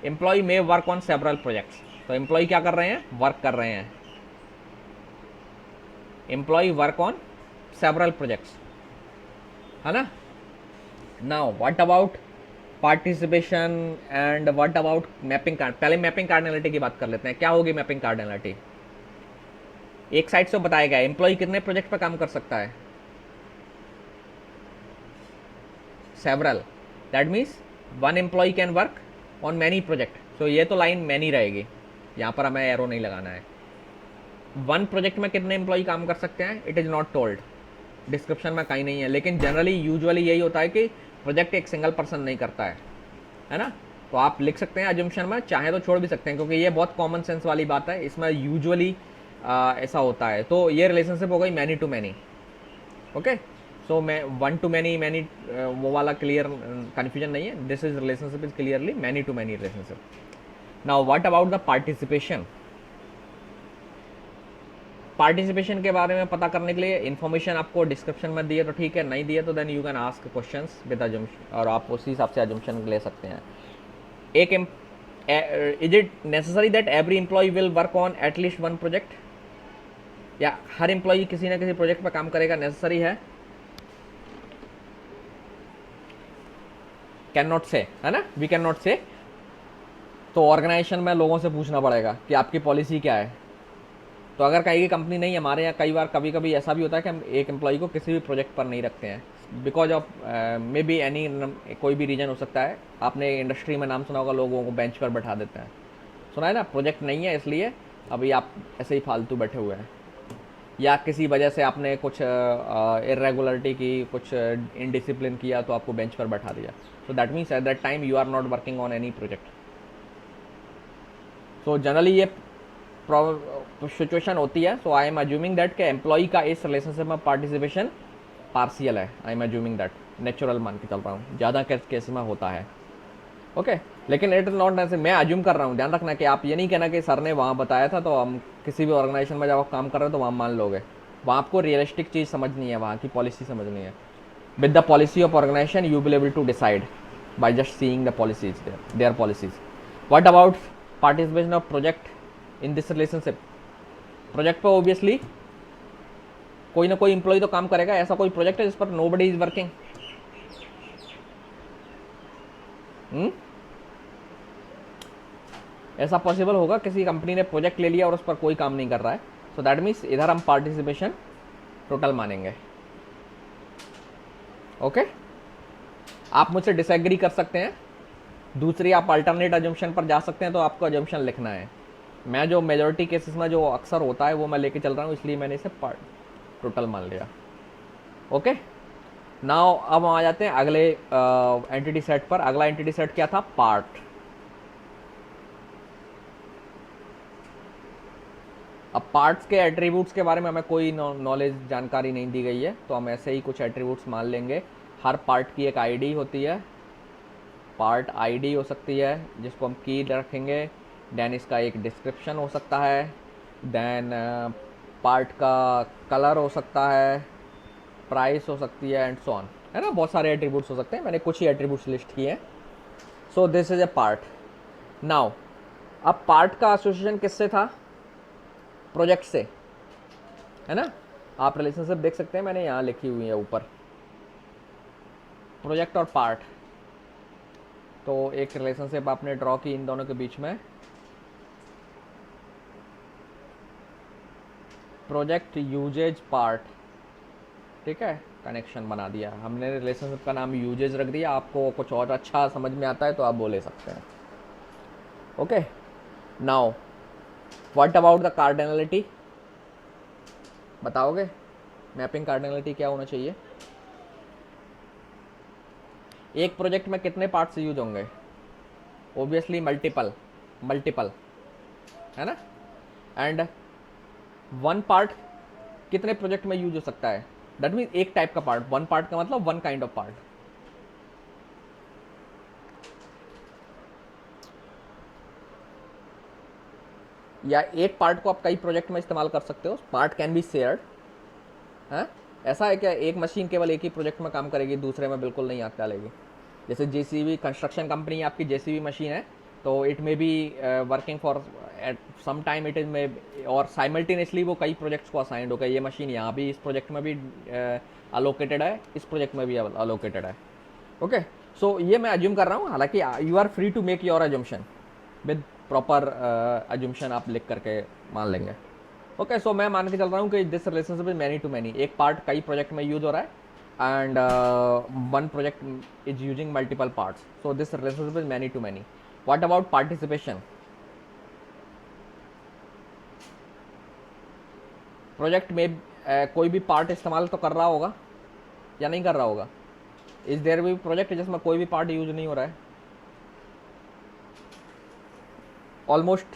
Employee may work on several projects, तो एम्प्लॉय क्या कर रहे हैं, वर्क कर रहे हैं, employee work on several projects, है ना। Now what about participation and what about mapping card. पहले मैपिंग कार्डिनलिटी की बात कर लेते हैं। क्या होगी मैपिंग कार्डिनलिटी, एक साइड से बताया गया एम्प्लॉय कितने प्रोजेक्ट पर काम कर सकता है, several, that means one employee can work on many project. So ये तो लाइन मैनी रहेगी, यहाँ पर हमें एरो नहीं लगाना है। वन प्रोजेक्ट में कितने एम्प्लॉय काम कर सकते हैं, it is not told, description में कहीं नहीं है, लेकिन जनरली यूजुअली यही होता है कि प्रोजेक्ट एक सिंगल पर्सन नहीं करता है ना। तो आप लिख सकते हैं अजम्पशन में, चाहे तो छोड़ भी सकते हैं, क्योंकि ये बहुत कॉमन सेंस वाली बात है, इसमें यूजुअली ऐसा होता है। तो ये रिलेशनशिप हो गई मैनी टू मैनी। ओके, सो मैं वन टू मैनी, मैनी वो वाला क्लियर कन्फ्यूजन नहीं है, this is relationship is clearly many to many relationship. Now what about the participation. Participation के बारे में पता करने के लिए इन्फॉर्मेशन आपको डिस्क्रिप्शन में दी है तो ठीक है, नहीं दी है तो then you can ask questions with assumption, और आप उसी हिसाब से अजम्पशन ले सकते हैं। एक is it necessary that every employee will work on at least one project. या हर एम्प्लॉई किसी ना किसी प्रोजेक्ट पर काम करेगा, नेसेसरी है? कैन नॉट से, है ना, वी कैन नॉट से। तो ऑर्गेनाइजेशन में लोगों से पूछना पड़ेगा कि आपकी पॉलिसी क्या है। तो अगर कहीं की कंपनी नहीं, हमारे यहाँ कई बार कभी कभी ऐसा भी होता है कि हम एक एम्प्लॉय को किसी भी प्रोजेक्ट पर नहीं रखते हैं, because of may be any, कोई भी रीज़न हो सकता है। आपने इंडस्ट्री में नाम सुना होगा, लोगों को बेंच पर बैठा देते हैं, सुना है ना, प्रोजेक्ट नहीं है इसलिए अभी आप ऐसे ही फालतू बैठे हुए हैं, या किसी वजह से आपने कुछ इरेगुलरिटी की, कुछ इनडिसिप्लिन किया तो आपको बेंच पर बैठा दिया। So that means at that time you are not working on any project. So generally ये सिचुएशन होती है। So I am assuming that कि एम्प्लॉई का इस रिलेशनशिप में पार्टिसिपेशन पार्शियल है। I am assuming that, natural मान के चल रहा हूँ, ज़्यादा केस में होता है। ओके लेकिन इट इज नॉट नेसेसरी, मैं अज्यूम कर रहा हूँ। ध्यान रखना कि आप ये नहीं कहना कि सर ने वहाँ बताया था तो हम किसी भी ऑर्गेनाइजेशन में जब आप काम कर रहे हो तो वहाँ मान लोगे। वहाँ आपको रियलिस्टिक चीज़ समझनी है, वहाँ की पॉलिसी समझनी है। With the policy of organisation you will able to decide by just seeing the policies, their policies. What about participation of project in this relationship? Project पर ऑब्वियसली कोई ना कोई एम्प्लॉय तो काम करेगा। ऐसा कोई प्रोजेक्ट है जिस पर नोबडी इज वर्किंग? ऐसा पॉसिबल होगा किसी कंपनी ने प्रोजेक्ट ले लिया और उस पर कोई काम नहीं कर रहा है? सो दैट मीन्स इधर हम पार्टिसिपेशन टोटल मानेंगे। ओके आप मुझसे डिसएग्री कर सकते हैं, दूसरी आप अल्टरनेट अजम्पशन पर जा सकते हैं, तो आपको अजम्पशन लिखना है। मैं जो मेजॉरिटी केसेस में जो अक्सर होता है वो मैं लेके चल रहा हूँ, इसलिए मैंने इसे टोटल मान लिया। ओके नाउ अब हम आ जाते हैं अगले एंटिटी सेट पर। अगला एंटिटी सेट क्या था? पार्ट। अब पार्ट्स के एट्रीब्यूट्स के बारे में हमें कोई नॉलेज जानकारी नहीं दी गई है, तो हम ऐसे ही कुछ एट्रीब्यूट्स मान लेंगे। हर पार्ट की एक आईडी होती है, पार्ट आईडी हो सकती है जिसको हम की रखेंगे। देन इसका एक डिस्क्रिप्शन हो सकता है, देन पार्ट का कलर हो सकता है, प्राइस हो सकती है, एंड सो ऑन, है ना। बहुत सारे एट्रीब्यूट्स हो सकते हैं, मैंने कुछ ही एट्रीब्यूट्स लिस्ट किए हैं। So this is A part. Now अब पार्ट का एसोसिएशन किससे था? प्रोजेक्ट से, है ना। आप रिलेशनशिप देख सकते हैं, मैंने यहाँ लिखी हुई है ऊपर, प्रोजेक्ट और पार्ट। तो एक रिलेशनशिप आपने ड्रॉ की इन दोनों के बीच में, प्रोजेक्ट यूजेज पार्ट, ठीक है, कनेक्शन बना दिया हमने। रिलेशनशिप का नाम यूजेज रख दिया। आपको कुछ और अच्छा समझ में आता है तो आप बोले सकते हैं। Okay now what about the cardinality? बताओगे मैपिंग कार्डिनलिटी क्या होना चाहिए? एक प्रोजेक्ट में कितने पार्ट्स यूज होंगे? ओबियसली मल्टीपल, है ना। एंड वन पार्ट कितने प्रोजेक्ट में यूज हो सकता है? दैट मीन एक टाइप का पार्ट, वन पार्ट का मतलब वन काइंड ऑफ पार्ट। या एक पार्ट को आप कई प्रोजेक्ट में इस्तेमाल कर सकते हो। पार्ट कैन बी शेयर्ड, है। ऐसा है क्या एक मशीन केवल एक ही प्रोजेक्ट में काम करेगी, दूसरे में बिल्कुल नहीं हाथ डालेगी? जैसे जेसीबी कंस्ट्रक्शन कंपनी आपकी जेसीबी मशीन है, तो it may be working for at some time, it is में, और साइमल्टेनियसली वो कई प्रोजेक्ट्स को असाइंड हो गया। ये मशीन यहाँ भी इस प्रोजेक्ट में भी अलोकेटेड है, इस प्रोजेक्ट में भी अलोकेटेड है। ओके सो ये मैं अज्यूम कर रहा हूँ, हालांकि you are free to make your assumption with proper assumption, आप लिख करके मान लेंगे। ओके सो मैं मान के चल रहा हूँ कि this relationship is many to many. एक पार्ट कई प्रोजेक्ट में यूज हो रहा है and one project is using multiple parts, so this relationship is many to many. What about participation? Project में कोई भी पार्ट इस्तेमाल तो कर रहा होगा या नहीं कर रहा होगा? इज देयर भी प्रोजेक्ट जिसमें कोई भी पार्ट यूज नहीं हो रहा है? ऑलमोस्ट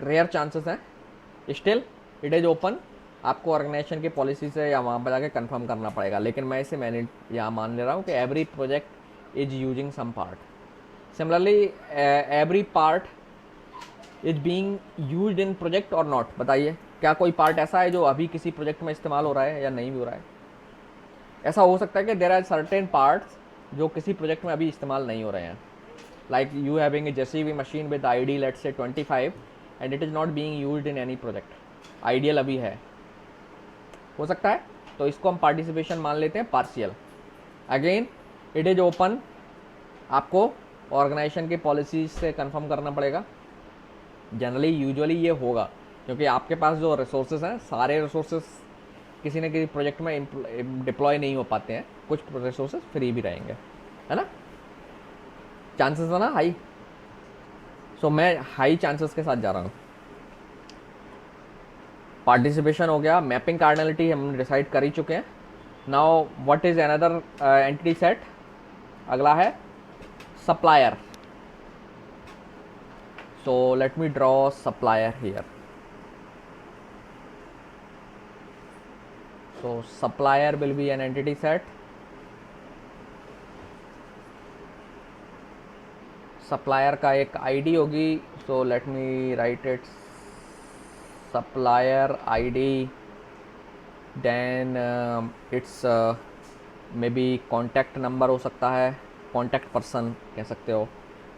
रेयर चांसेस हैं। स्टिल इट इज ओपन, आपको ऑर्गेनाइजेशन की पॉलिसी से या वहाँ पर जाके कंफर्म करना पड़ेगा, लेकिन मैं इसे मैंने यहाँ मान ले रहा हूँ कि every project is using some part. Similarly every part is being used in project और नॉट? बताइए क्या कोई पार्ट ऐसा है जो अभी किसी प्रोजेक्ट में इस्तेमाल हो रहा है या नहीं भी हो रहा है? ऐसा हो सकता है कि देयर आर सर्टेन पार्ट्स जो किसी प्रोजेक्ट में अभी इस्तेमाल नहीं हो रहे हैं, like you having a JCB machine with ID let's say 25 and it is not being used in any project, ideal अभी है, हो सकता है, तो इसको हम पार्टिसिपेशन मान लेते हैं partial. Again it is open, आपको ऑर्गेनाइजेशन की पॉलिसीज से कंफर्म करना पड़ेगा। जनरली यूजुअली ये होगा क्योंकि आपके पास जो रिसोर्सेज हैं, सारे रिसोर्सेज किसी न किसी प्रोजेक्ट में डिप्लॉय नहीं हो पाते हैं, कुछ रिसोर्सेज फ्री भी रहेंगे, है ना, चांसेस है ना हाई। सो मैं हाई चांसेस के साथ जा रहा हूँ। पार्टिसिपेशन हो गया, मैपिंग कार्डिनलिटी हम डिसाइड कर ही चुके हैं। Now what is another entity set, अगला है supplier. So let me draw supplier here. So supplier will be an entity set. Supplier का एक ID होगी, so let me write it supplier ID, then it's maybe contact number हो सकता है, contact person कह सकते हो,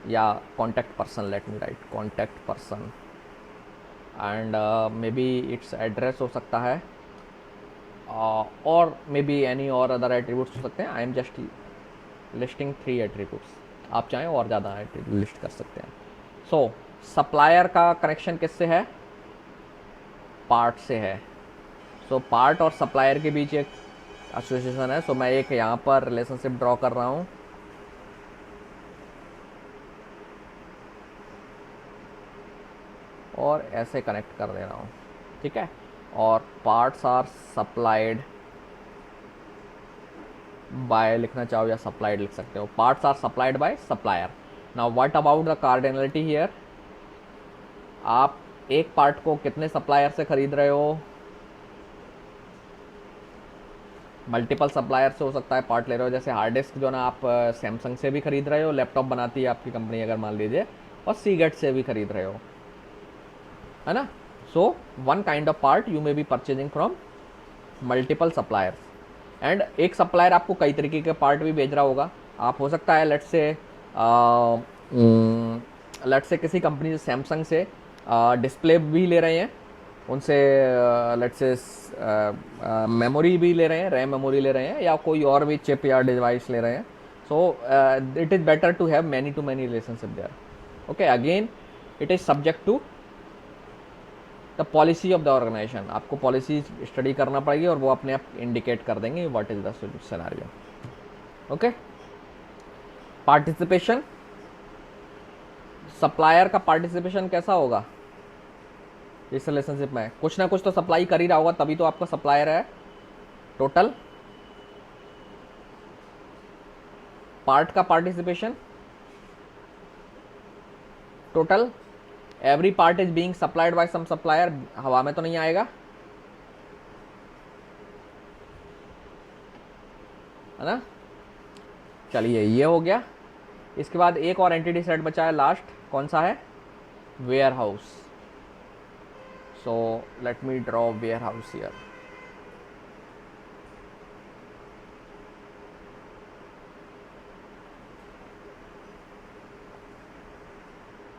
या contact person, let me write contact person, and maybe its address हो सकता है, और maybe any और other attributes हो सकते हैं। I am just listing 3 attributes, आप चाहें और ज़्यादा लिस्ट कर सकते हैं। सो सप्लायर का कनेक्शन किससे है, पार्ट से है। सो पार्ट और सप्लायर के बीच एक एसोसिएशन है। सो मैं एक यहाँ पर रिलेशनशिप ड्रॉ कर रहा हूँ, और ऐसे कनेक्ट कर दे रहा हूँ, ठीक है। और पार्ट्स आर सप्लाइड बाय लिखना चाहो या सप्लाइड लिख सकते हो, parts are supplied by supplier. Now what about the cardinality here, आप एक पार्ट को कितने सप्लायर से खरीद रहे हो, मल्टीपल सप्लायर से हो सकता है पार्ट ले रहे हो। जैसे हार्ड डिस्क जो ना आप सैमसंग से भी खरीद रहे हो, लैपटॉप बनाती है आपकी कंपनी अगर मान लीजिए, और सीगेट से भी खरीद रहे हो, है ना। So one kind of part you may be purchasing from multiple suppliers, and एक सप्लायर आपको कई तरीके के पार्ट भी भेज रहा होगा। आप हो सकता है लेट्स से किसी कंपनी से, सैमसंग से डिस्प्ले भी ले रहे हैं, उनसे लेट्स से मेमोरी भी ले रहे हैं, रैम मेमोरी ले रहे हैं, या कोई और भी चिप या डिवाइस ले रहे हैं। So it is better to have many to many relationship there. Okay, again it is subject to the policy of the organisation. आपको पॉलिसी स्टडी करना पड़ेगी और वो अपने आप इंडिकेट कर देंगे what is the scenario. Okay, participation, supplier का पार्टिसिपेशन कैसा होगा इस रिलेशनशिप में, कुछ ना कुछ तो सप्लाई कर ही रहा होगा, तभी तो आपका सप्लायर है। टोटल पार्ट का participation, total every part is being supplied by some supplier, हवा में तो नहीं आएगा, है ना। चलिए ये हो गया। इसके बाद एक और एंटिटी सेट बचा है लास्ट, कौन सा है, warehouse. So let me draw warehouse here.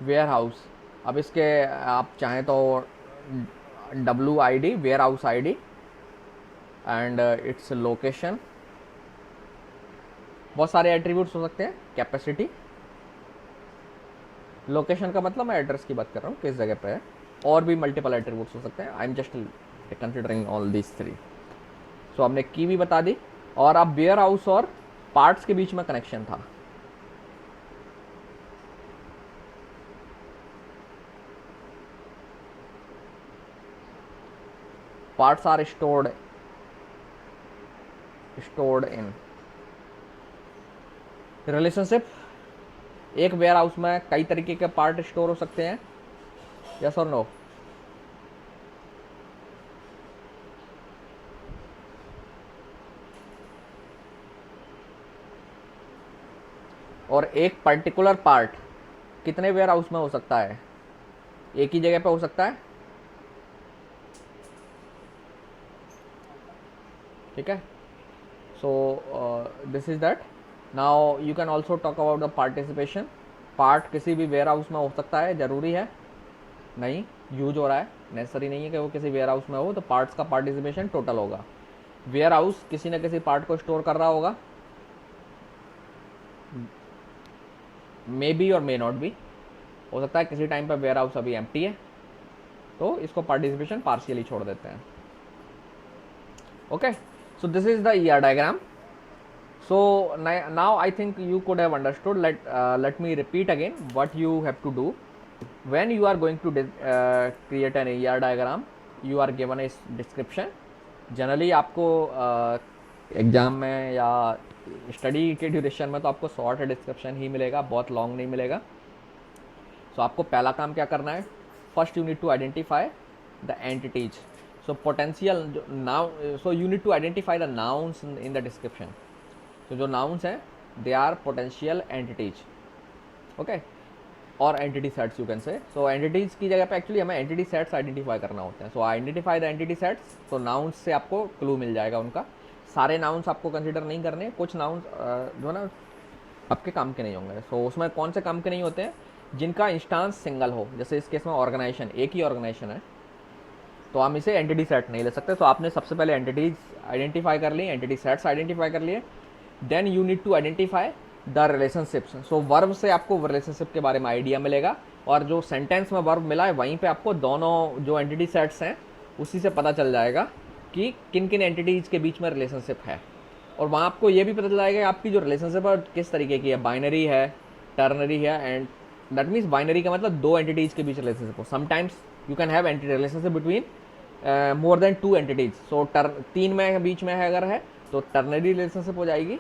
Warehouse, अब इसके आप चाहें तो WID, warehouse ID, and its location, बहुत सारे एट्रीब्यूट्स हो सकते हैं। कैपेसिटी, लोकेशन का मतलब मैं एड्रेस की बात कर रहा हूँ, किस जगह पे है, और भी मल्टीपल एट्रीब्यूट्स हो सकते हैं। आई am just considering all these 3। सो आपने की भी बता दी, और अब वेयर हाउस और पार्ट्स के बीच में कनेक्शन था। Parts are stored in relationship. एक वेयर हाउस में कई तरीके के पार्ट स्टोर हो सकते हैं, यस और नो। और एक पर्टिकुलर पार्ट कितने वेयर हाउस में हो सकता है, एक ही जगह पे हो सकता है, ठीक है। So this is that. Now you can also talk about the participation. Part किसी भी वेयर हाउस में हो सकता है, जरूरी है नहीं यूज हो रहा है, नेसेसरी नहीं है कि वो किसी वेयर हाउस में हो, तो पार्ट्स का पार्टिसिपेशन टोटल होगा। वेयर हाउस किसी न किसी पार्ट को स्टोर कर रहा होगा, मे बी और मे नॉट बी, हो सकता है किसी टाइम पर वेयर हाउस अभी एम्प्टी है, तो इसको पार्टिसिपेशन पार्शियली छोड़ देते हैं। Okay, so this is the ER diagram. So now I think you could have understood. Let me repeat again what you have to do when you are going to create an ER diagram. You are given a description. Generally आपको एग्जाम में या स्टडी के ड्यूरेशन में तो आपको शॉर्ट डिस्क्रिप्शन ही मिलेगा, बहुत लॉन्ग नहीं मिलेगा। सो आपको पहला काम क्या करना है, first you need to identify the entities. So potential noun, so you need to identify the nouns in the description. तो जो नाउन्स हैं they are potential entities, okay, और entity sets you can say. So entities की जगह पे एक्चुअली हमें एंटिटी सेट्स आइडेंटिफाई करना होते हैं। सो आइडेंटिफाई द एंटिटी सेट्स, तो नाउन्स से आपको क्लू मिल जाएगा उनका। सारे नाउन्स आपको कंसिडर नहीं करने, कुछ नाउन्स जो है ना आपके काम के नहीं होंगे। सो उसमें कौन से काम के नहीं होते हैं, जिनका इंस्टांस सिंगल हो, जैसे इस केस में ऑर्गेनाइजेशन, एक ही ऑर्गेनाइजेशन है, तो हम इसे एंटिटी सेट नहीं ले सकते। तो आपने सबसे पहले एंटिटीज आइडेंटिफाई कर ली, एंटिटी सेट्स आइडेंटिफाई कर लिए, then you need to identify the relationships. So verb से आपको रिलेशनशिप के बारे में आइडिया मिलेगा, और जो सेंटेंस में वर्ब मिला है वहीं पे आपको दोनों जो एंटिटी सेट्स हैं उसी से पता चल जाएगा कि किन किन एंटिटीज के बीच में रिलेशनशिप है। और वहाँ आपको ये भी पता चल जाएगा कि आपकी जो रिलेशनशिप है किस तरीके की है, बाइनरी है, टर्नरी है, एंड दैट मीन्स बाइनरी का मतलब दो एंटिटीज के बीच रिलेशनशिप हो। Sometimes you can have relationship between more than two entities. So तीन में बीच में है अगर है तो टर्नरी रिलेशनशिप हो जाएगी,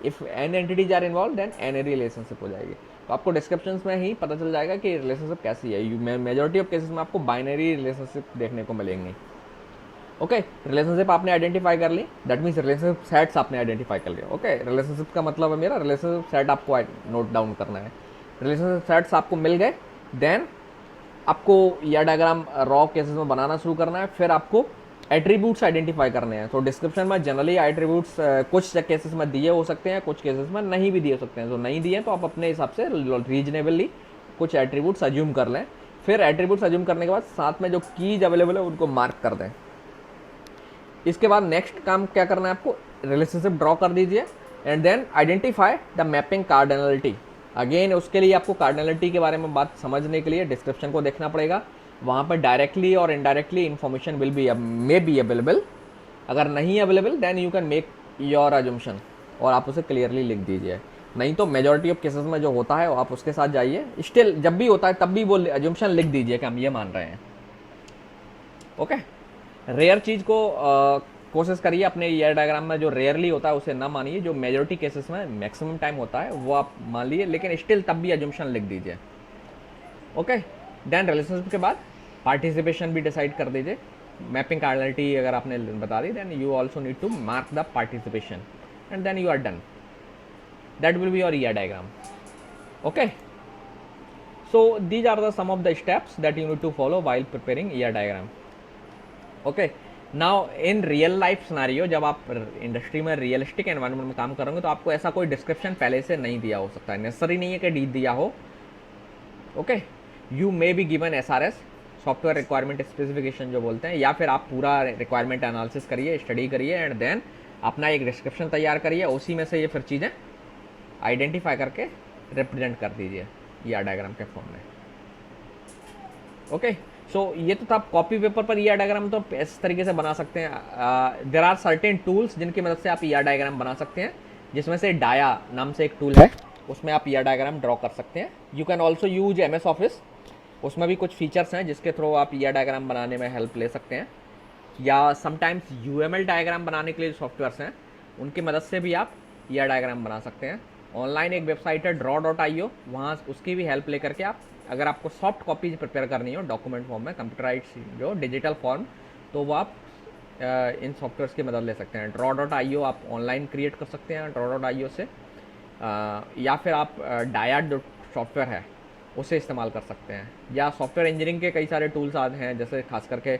if n entities are involve then n-ary relationship हो जाएगी। तो आपको डिस्क्रिप्शंस में ही पता चल जाएगा कि रिलेशनशिप कैसी है। मेजॉरिटी ऑफ केसेस में आपको बाइनरी रिलेशनशिप देखने को मिलेंगे। ओके, रिलेशनशिप आपने आइडेंटिफाई कर ली, दैट मीन्स रिलेशनशिप सेट्स आपने आइडेंटिफाई कर लिया। ओके, रिलेशनशिप का मतलब है मेरा रिलेशनशिप सेट आपको नोट डाउन करना है। रिलेशनशिप सेट्स आपको मिल गए, देन आपको यह डायग्राम रॉ केसेस में बनाना शुरू करना है। फिर आपको एट्रीब्यूट्स आइडेंटिफाई करने हैं। तो डिस्क्रिप्शन में जनरली एट्रीब्यूट्स कुछ केसेस में दिए हो सकते हैं, कुछ केसेस में नहीं भी दिए हो सकते हैं। तो नहीं दिए तो आप अपने हिसाब से रीजनेबली कुछ एट्रीब्यूट्स अज्यूम कर लें। फिर एट्रीब्यूट्स अज्यूम करने के बाद साथ में जो कीज अवेलेबल है उनको मार्क कर दें। इसके बाद नेक्स्ट काम क्या करना है आपको, रिलेशनशिप ड्रॉ कर दीजिए, and then identify the mapping cardinality. Again उसके लिए आपको कार्डिनलिटी के बारे में बात समझने के लिए डिस्क्रिप्शन को देखना पड़ेगा। वहाँ पर डायरेक्टली और indirectly information will be may be available. अगर नहीं available then you can make your assumption, और आप उसे क्लियरली लिख दीजिए। नहीं तो मेजॉरिटी ऑफ केसेस में जो होता है आप उसके साथ जाइए, स्टिल जब भी होता है तब भी वो अजम्पशन लिख दीजिए कि हम ये मान रहे हैं। ओके, रेयर चीज़ को कोशिश करिए अपने ईयर डायग्राम में, जो रेयरली होता है उसे ना मानिए, जो मेजॉरिटी केसेस में मैक्सिमम टाइम होता है वो आप मान लीजिए, लेकिन स्टिल तब भी अजम्पशन लिख दीजिए। ओके, देन रिलेशनशिप के बाद पार्टिसिपेशन भी डिसाइड कर दीजिए। मैपिंग कार्डिनलिटी अगर आपने बता दी, then you also need to mark the participation, and then you are done. That will be your ER diagram. Okay, so these are the some of the steps that you need to follow while preparing ER diagram. Okay, now in real life scenario, जब आप इंडस्ट्री में रियलिस्टिक एनवायरनमेंट में काम करोगे तो आपको ऐसा कोई डिस्क्रिप्शन पहले से नहीं दिया हो सकता है, नेसेसरी नहीं है कि डी दिया हो। Okay, you may be given SRS, software requirement specification जो बोलते हैं, या फिर आप पूरा रिक्वायरमेंट एनालिसिस करिए, स्टडी करिए, एंड देन अपना एक डिस्क्रिप्शन तैयार करिए। उसी में से ये फिर चीज़ें आइडेंटिफाई करके रिप्रेजेंट कर दीजिए ईआर डायग्राम के फॉर्म में। ओके, सो ये तो था कॉपी पेपर पर ईआर डायग्राम तो इस तरीके से बना सकते हैं। देयर आर सर्टेन टूल्स जिनकी मदद से आप ईआर डायग्राम बना सकते हैं, जिसमें से डाया नाम से एक टूल है, उसमें आप ईआर डायग्राम ड्रॉ कर सकते हैं। You can also use MS office, उसमें भी कुछ फीचर्स हैं जिसके थ्रू आप ईआर डायग्राम बनाने में हेल्प ले सकते हैं। या समटाइम्स UML डायग्राम बनाने के लिए जो सॉफ्टवेयर्स हैं उनकी मदद से भी आप ईआर डायग्राम बना सकते हैं। ऑनलाइन एक वेबसाइट है draw.io, वहाँ उसकी भी हेल्प लेकर के आप, अगर आपको सॉफ्ट कॉपीज प्रिपेयर करनी हो डॉक्यूमेंट फॉर्म में, कंप्यूटराइज्ड जो डिजिटल फॉर्म, तो वो आप इन सॉफ्टवेयर्स की मदद ले सकते हैं। draw.io आप ऑनलाइन क्रिएट कर सकते हैं draw.io से, या फिर आप डायट जो सॉफ्टवेयर है उसे इस्तेमाल कर सकते हैं। या सॉफ्टवेयर इंजीनियरिंग के कई सारे टूल्स आते हैं, जैसे खास करके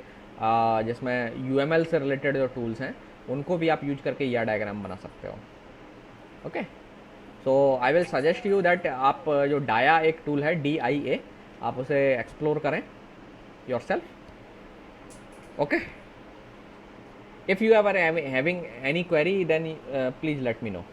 जिसमें UML से रिलेटेड जो टूल्स हैं उनको भी आप यूज करके ईआर डायग्राम बना सकते हो। Okay, so I will suggest you that आप जो डाया एक टूल है DIA, आप उसे एक्सप्लोर करें, yourself. Okay. If you are having any query, then please let me know.